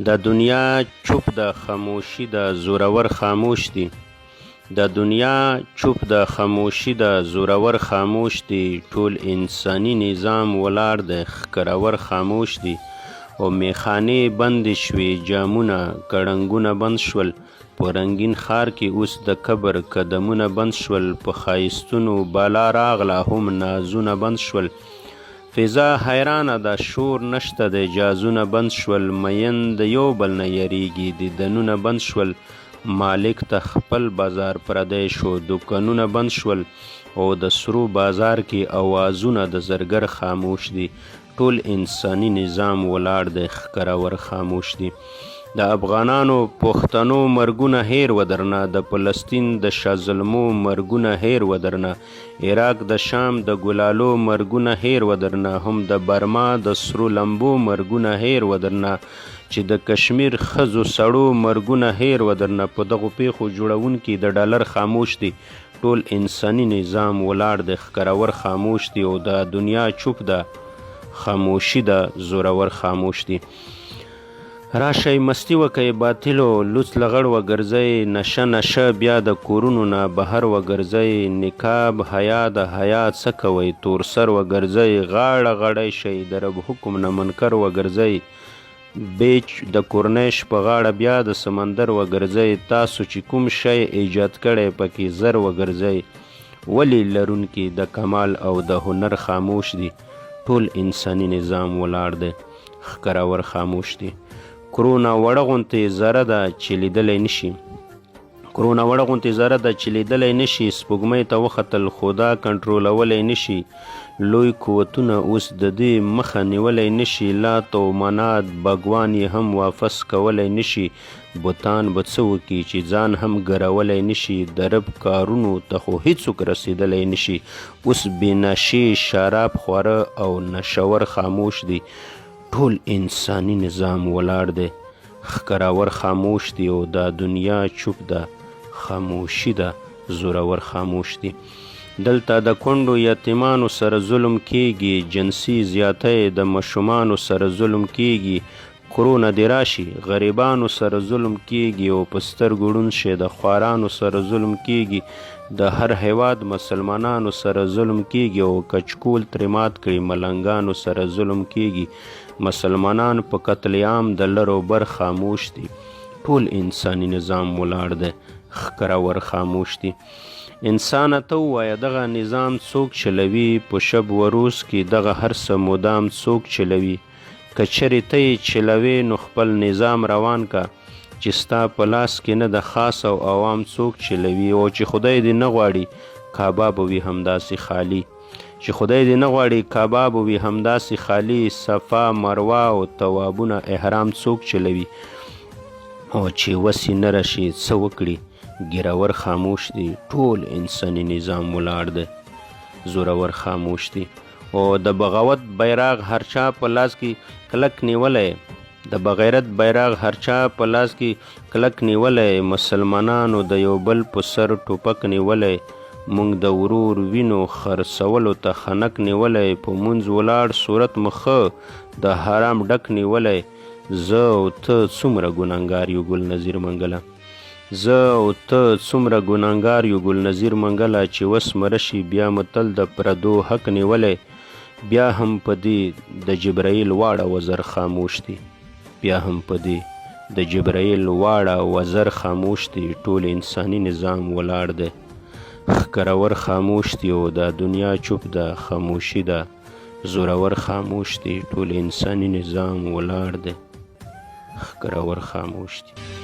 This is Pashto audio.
د دنیا چوپ د خاموشي د زورور خاموش دی. د دنیا چوپ د خاموشي د زورور خاموش دی. ټول انساني نظام ولاړ د ښکرور خاموش دی. او میخانې بندې شوې، جامونه کړنګونه بند شول. په رنګین ښار کې اوس د کبر قدمونه بند شول. په ښایستونو بالا راغله هم نازونه بند شول. فضا حیرانه ده، شور نشته د جازونه بند شول. مین د یو بل نه یریږي، دیدنونه بند شول. مالک ته خپل بازار پردی شو، دوکانونه بند شول. او د سرو بازار کې اوازونه د زرګر خاموش دي. ټول انساني نظام ولاړ د ښکرور خاموش دي. د افغانانو پښتنو مرګونه هیر ودرنه، د فلسطین د شازلمو مرګونه هیر ودرنه، عراق د شام د ګلالو مرګونه هیر ودرنه، هم د برما د سرو لمبو مرګونه هیر ودرنه، چې د کشمیر ښځو سړو مرګونه هیر ودرنه. په دغو پیښو جوړونکي د ډالر خاموش دي. ټول انساني نظام ولاړ د ښکرور خاموش دي. او د دنیا چوپ ده، خاموشي ده، زورور خاموش دي. راشئ مستی وکئ باطلو، لوڅ لغړ وګرځئ، نشه نشه بیا د کورونو نه بهر وګرځئ. نقاب حیا د حیا څه کوئ، تور سر وګرځئ، غاړه غړی شئ، د رب حکم نه منکر وګرځئ. بیچ د کورنیش په غاړه بیا د سمندر وګرځئ. تاسو چې کوم شی ایجاد کړی پکې زر وګرځئ. ولی لرونکي د کمال او د هنر خاموش دي. ټول انساني نظام ولاړ دی، ښکرور خاموش دي. کرونا وړه غوندې ذره ده چې لیدلی نشي. کرونا وړه غوندې ذره ده چې لیدلی نشي. سپوږمۍ ته وختل خو دا کنټرولولی نشي. لوی قوتونه اوس د دې مخه نیولی نشي. لات او منات بګوان یې هم واپس کولی نشي. بوتان به څه وکړي چې ځان هم ګرولی نشي. د رب کارونو ته خو هیڅوک رسېدلی نشي. اوس بېنشې شراب خواره او نشور خاموش دي. ټول انساني نظام ولاړ دی، ښکرور خاموش دی. او دا دنیا چوپ ده، خاموشي ده، زورور خاموش دی. دلته د کونډو یتیمانو سره ظلم کیږي، جنسي زیاتی د ماشومانو سره ظلم کیږي. کرونا دې راشي غریبانو سره ظلم کیږي. او په سترګو ړوند شي د خوارانو سره ظلم کیږي. د هر هیواد مسلمانانو سره ظلم کیږي. او کچکول ترې مات کړي ملنګانو سره ظلم کیږي. مسلمانان په قتل عام د لر و بر خاموش دي. ټول انساني نظام ولاړ دی، ښکرور خاموش دي. انسانه ته ووایه دغه نظام څوک چلوي؟ په شب و روز کې دغه هر څه مدام څوک چلوي؟ که چیرې ته یې چلوې نو خپل نظام روان کا، چې ستا په لاس کې نه د خاص او عوام څوک چلوي. او چې خدای دې نه غواړي کعبه به وي همداسې خالي. چې خدای دې نه غواړي کعبه به وي همداسې خالي. صفا مروه او توابونه احرام څوک چلوي؟ او چې وسې نه راشي څه وکړي؟ ګیرور خاموش دی. ټول انساني نظام ولاړ دی، زورور خاموش دی. او د بغاوت بیراغ هر چا په لاس کې کلک نیولی، د بغیرت بیراغ هر چا په لاس کې کلک نیولی. مسلمانانو د یو بل په سر ټوپک نیولی. مونږ د ورور وینو خرڅولو ته خنک نیولی. په مونځ ولاړ صورت مخه د حرام ډک نیولی. زه او ته څومره ګناهګار یو ګل نظیر منګله. زه او ته څومره ګناهګار یو ګل نظیر منګله. چې وس مرشي بیا متل د پردو حق نیولی. بیا هم په دې د جبرائیل واړه وزر خاموش دي. بیا هم په دې د جبرائیل واړه وزر خاموش دي. ټول انساني نظام ولاړ دی، ښکرور خاموش دی. او دا دنیا چوپ ده، خاموشي ده، زورور خاموش دی. ټول انساني نظام ولاړ دی، ښکرور خاموش دی.